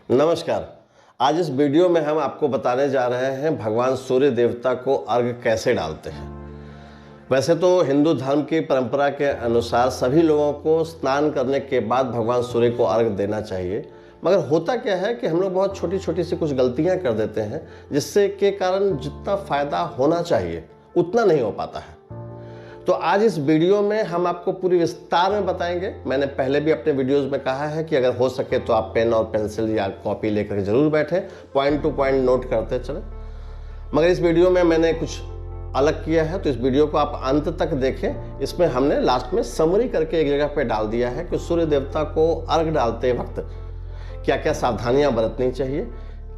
नमस्कार। आज इस वीडियो में हम आपको बताने जा रहे हैं भगवान सूर्य देवता को अर्घ्य कैसे डालते हैं। वैसे तो हिंदू धर्म की परंपरा के अनुसार सभी लोगों को स्नान करने के बाद भगवान सूर्य को अर्घ्य देना चाहिए, मगर होता क्या है कि हम लोग बहुत छोटी छोटी सी कुछ गलतियां कर देते हैं, जिससे के कारण जितना फायदा होना चाहिए उतना नहीं हो पाता है। तो आज इस वीडियो में हम आपको पूरी विस्तार में बताएंगे। मैंने पहले भी अपने वीडियोस में कहा है कि अगर हो सके तो आप पेन और पेंसिल या कॉपी लेकर जरूर बैठें, पॉइंट टू पॉइंट नोट करते चलें। मगर इस वीडियो में मैंने कुछ अलग किया है, तो इस वीडियो को आप अंत तक देखें। इसमें हमने लास्ट में समरी करके एक जगह पे डाल दिया है कि सूर्य देवता को अर्घ डालते वक्त क्या क्या सावधानियां बरतनी चाहिए,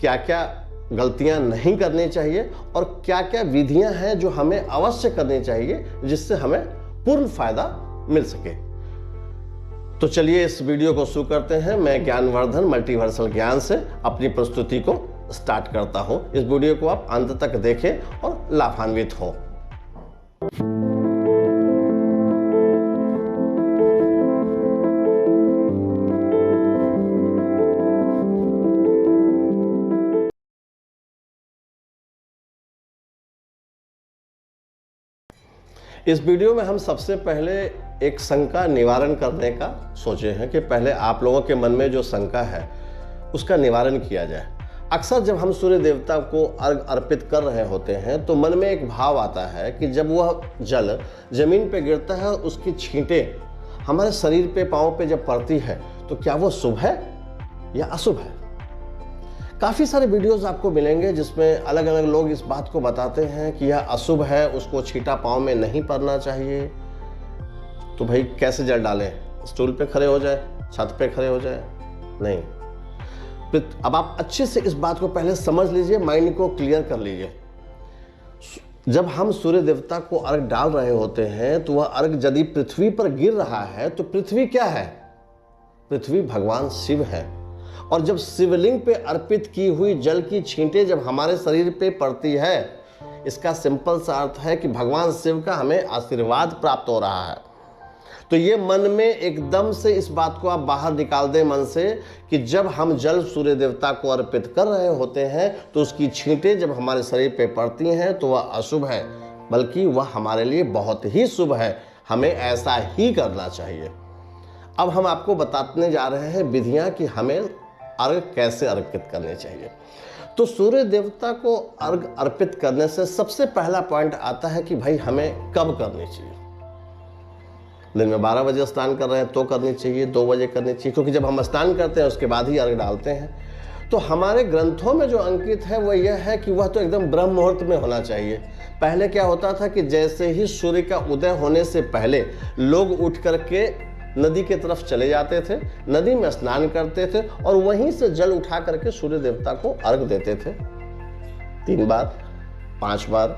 क्या क्या गलतियां नहीं करनी चाहिए और क्या क्या विधियां हैं जो हमें अवश्य करनी चाहिए जिससे हमें पूर्ण फायदा मिल सके। तो चलिए इस वीडियो को शुरू करते हैं। मैं ज्ञानवर्धन मल्टीवर्सल ज्ञान से अपनी प्रस्तुति को स्टार्ट करता हूं। इस वीडियो को आप अंत तक देखें और लाभान्वित हों। इस वीडियो में हम सबसे पहले एक शंका निवारण करने का सोचे हैं कि पहले आप लोगों के मन में जो शंका है उसका निवारण किया जाए। अक्सर जब हम सूर्य देवता को अर्घ अर्पित कर रहे होते हैं तो मन में एक भाव आता है कि जब वह जल जमीन पे गिरता है और उसकी छींटें हमारे शरीर पे, पाँव पे जब पड़ती है तो क्या वो शुभ है या अशुभ है। काफ़ी सारे वीडियोस आपको मिलेंगे जिसमें अलग अलग लोग इस बात को बताते हैं कि यह अशुभ है, उसको छींटा पाँव में नहीं पड़ना चाहिए। तो भाई कैसे जल डालें? स्टूल पे खड़े हो जाए, छत पे खड़े हो जाए? नहीं। अब आप अच्छे से इस बात को पहले समझ लीजिए, माइंड को क्लियर कर लीजिए। जब हम सूर्य देवता को अर्घ डाल रहे होते हैं तो वह अर्घ यदि पृथ्वी पर गिर रहा है तो पृथ्वी क्या है? पृथ्वी भगवान शिव है। और जब शिवलिंग पे अर्पित की हुई जल की छींटें जब हमारे शरीर पे पड़ती है, इसका सिंपल सा अर्थ है कि भगवान शिव का हमें आशीर्वाद प्राप्त हो रहा है। तो ये मन में एकदम से इस बात को आप बाहर निकाल दें मन से कि जब हम जल सूर्य देवता को अर्पित कर रहे होते हैं तो उसकी छींटें जब हमारे शरीर पे पड़ती हैं तो वह अशुभ है, बल्कि वह हमारे लिए बहुत ही शुभ है। हमें ऐसा ही करना चाहिए। अब हम आपको बताने जा रहे हैं विधियां कि हमें अर्घ कैसे अर्पित करने चाहिए। तो सूर्य देवता को अर्घ अर्पित करने से सबसे पहला पॉइंट आता है कि भाई हमें कब करनी चाहिए। दिन में 12 बजे स्नान कर रहे हैं तो करनी चाहिए, 2 बजे करनी चाहिए, क्योंकि जब हम स्नान करते हैं उसके बाद ही अर्घ डालते हैं। तो हमारे ग्रंथों में जो अंकित है वह यह है कि वह तो एकदम ब्रह्म मुहूर्त में होना चाहिए। पहले क्या होता था कि जैसे ही सूर्य का उदय होने से पहले लोग उठ करके नदी के तरफ चले जाते थे, नदी में स्नान करते थे और वहीं से जल उठा करके सूर्य देवता को अर्घ देते थे। 3 बार, 5 बार,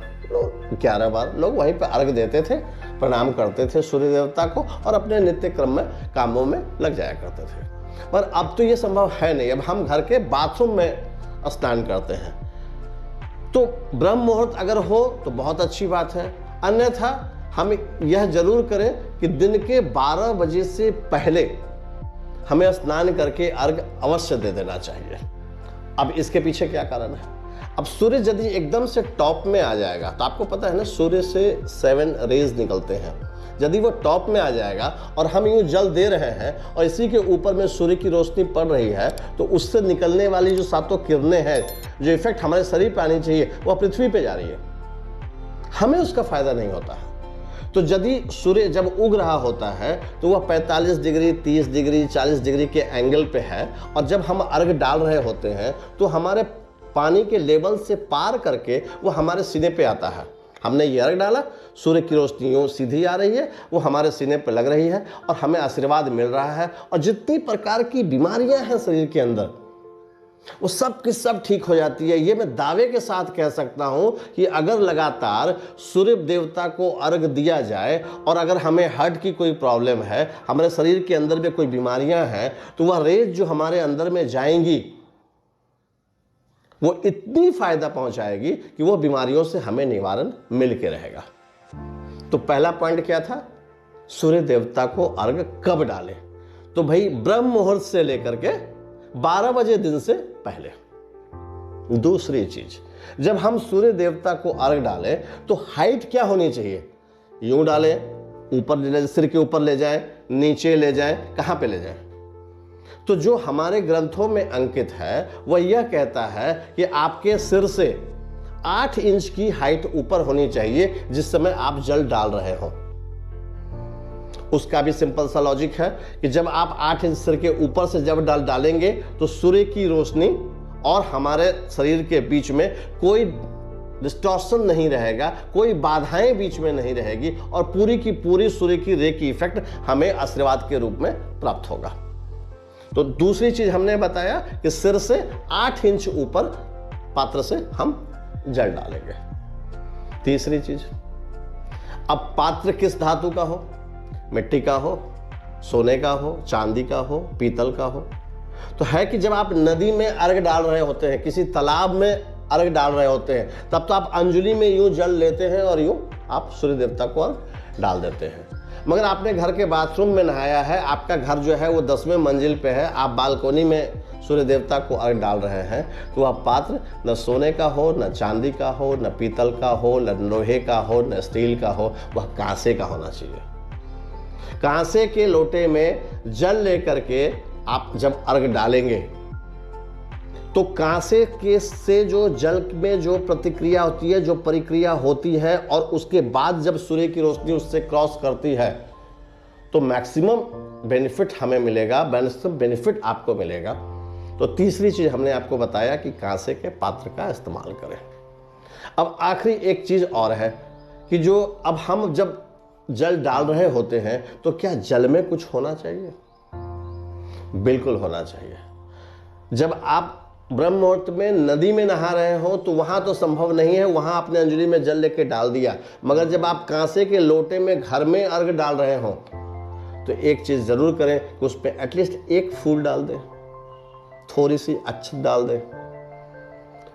11 बार लोग वहीं पर अर्घ देते थे, प्रणाम करते थे सूर्य देवता को और अपने नित्य क्रम में कामों में लग जाया करते थे। पर अब तो ये संभव है नहीं। अब हम घर के बाथरूम में स्नान करते हैं। तो ब्रह्म मुहूर्त अगर हो तो बहुत अच्छी बात है, अन्यथा हम यह जरूर करें कि दिन के 12 बजे से पहले हमें स्नान करके अर्घ अवश्य दे देना चाहिए। अब इसके पीछे क्या कारण है? अब सूर्य यदि एकदम से टॉप में आ जाएगा, तो आपको पता है ना सूर्य से 7 रेज निकलते हैं। यदि वो टॉप में आ जाएगा और हम यूं जल दे रहे हैं और इसी के ऊपर में सूर्य की रोशनी पड़ रही है, तो उससे निकलने वाली जो 7 किरणें हैं, जो इफेक्ट हमारे शरीर पर आनी चाहिए, वह पृथ्वी पे जा रही है। हमें उसका फायदा नहीं होता है। तो यदि सूर्य जब उग रहा होता है तो वह 45 डिग्री, 30 डिग्री, 40 डिग्री के एंगल पे है और जब हम अर्घ डाल रहे होते हैं तो हमारे पानी के लेवल से पार करके वो हमारे सीने पे आता है। हमने ये अर्घ डाला, सूर्य की रोशनी सीधी आ रही है, वो हमारे सीने पे लग रही है और हमें आशीर्वाद मिल रहा है। और जितनी प्रकार की बीमारियां हैं शरीर के अंदर, वो सब की सब ठीक हो जाती है। ये मैं दावे के साथ कह सकता हूं कि अगर लगातार सूर्य देवता को अर्घ दिया जाए और अगर हमें हार्ट की कोई प्रॉब्लम है, हमारे शरीर के अंदर में कोई बीमारियां हैं, तो वह रेज जो हमारे अंदर में जाएंगी वो इतनी फायदा पहुंचाएगी कि वो बीमारियों से हमें निवारण मिल के रहेगा। तो पहला पॉइंट क्या था? सूर्य देवता को अर्घ कब डालें? तो भाई ब्रह्म मुहूर्त से लेकर के 12 बजे दिन से पहले। दूसरी चीज, जब हम सूर्य देवता को अर्घ डालें तो हाइट क्या होनी चाहिए? यूं डालें, ऊपर ले जाए, सिर के ऊपर ले जाए, नीचे ले जाए, कहां पे ले जाए? तो जो हमारे ग्रंथों में अंकित है वह यह कहता है कि आपके सिर से 8 इंच की हाइट ऊपर होनी चाहिए जिस समय आप जल डाल रहे हो। उसका भी सिंपल सा लॉजिक है कि जब आप 8 इंच सिर के ऊपर से जब डालेंगे तो सूर्य की रोशनी और हमारे शरीर के बीच में कोई डिस्टॉर्शन नहीं रहेगा, कोई बाधाएं बीच में नहीं रहेगी और पूरी की पूरी सूर्य की रे की इफेक्ट हमें आशीर्वाद के रूप में प्राप्त होगा। तो दूसरी चीज हमने बताया कि सिर से 8 इंच ऊपर पात्र से हम जल डालेंगे। तीसरी चीज, अब पात्र किस धातु का हो? मिट्टी का हो, सोने का हो, चांदी का हो, पीतल का हो। तो है कि जब आप नदी में अर्घ डाल रहे होते हैं, किसी तालाब में अर्घ डाल रहे होते हैं, तब तो आप अंजलि में यूं जल लेते हैं और यूं आप सूर्य देवता को अर्घ डाल देते हैं। मगर आपने घर के बाथरूम में नहाया है, आपका घर जो है वो 10वें मंजिल पे है, आप बालकोनी में सूर्य देवता को अर्घ डाल रहे हैं, तो वह पात्र न सोने का हो, न चांदी का हो, न पीतल का हो, न लोहे का हो, न स्टील का हो, वह कांसे का होना चाहिए। कांसे के लोटे में जल लेकर के आप जब अर्घ डालेंगे तो कांसे के से जो जल में जो प्रतिक्रिया होती है, जो परिक्रिया होती है और उसके बाद जब सूर्य की रोशनी उससे क्रॉस करती है तो मैक्सिमम बेनिफिट हमें मिलेगा, मैक्सिमम बेनिफिट आपको मिलेगा। तो तीसरी चीज हमने आपको बताया कि कांसे के पात्र का इस्तेमाल करें। अब आखिरी एक चीज और है कि जो अब हम जब जल डाल रहे होते हैं तो क्या जल में कुछ होना चाहिए? बिल्कुल होना चाहिए। जब आप ब्रह्म मुहूर्त में नदी में नहा रहे हो तो वहां तो संभव नहीं है, वहां आपने अंजलि में जल लेके डाल दिया। मगर जब आप कांसे के लोटे में घर में अर्घ डाल रहे हो तो एक चीज जरूर करें कि उस पर एटलीस्ट एक फूल डाल दें, थोड़ी सी अक्षत डाल दें।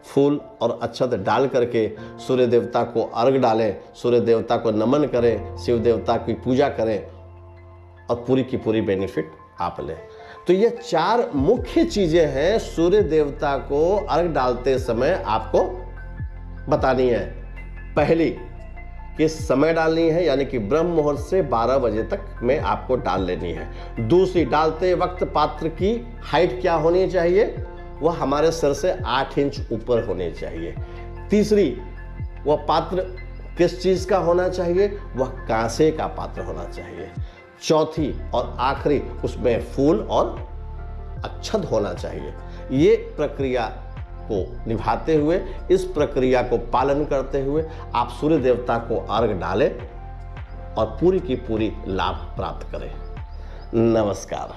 फूल और अक्षत डाल करके सूर्य देवता को अर्घ डालें, सूर्य देवता को नमन करें, शिव देवता की पूजा करें और पूरी की पूरी बेनिफिट आप लें। तो ये 4 मुख्य चीजें हैं सूर्य देवता को अर्घ डालते समय आपको बतानी है। पहली, किस समय डालनी है, यानी कि ब्रह्म मुहूर्त से 12 बजे तक में आपको डाल लेनी है। दूसरी, डालते वक्त पात्र की हाइट क्या होनी चाहिए? वह हमारे सिर से 8 इंच ऊपर होनी चाहिए। तीसरी, वह पात्र किस चीज का होना चाहिए? वह कांसे का पात्र होना चाहिए। चौथी और आखिरी, उसमें फूल और अक्षत होना चाहिए। ये प्रक्रिया को निभाते हुए, इस प्रक्रिया को पालन करते हुए आप सूर्य देवता को अर्घ डालें और पूरी की पूरी लाभ प्राप्त करें। नमस्कार।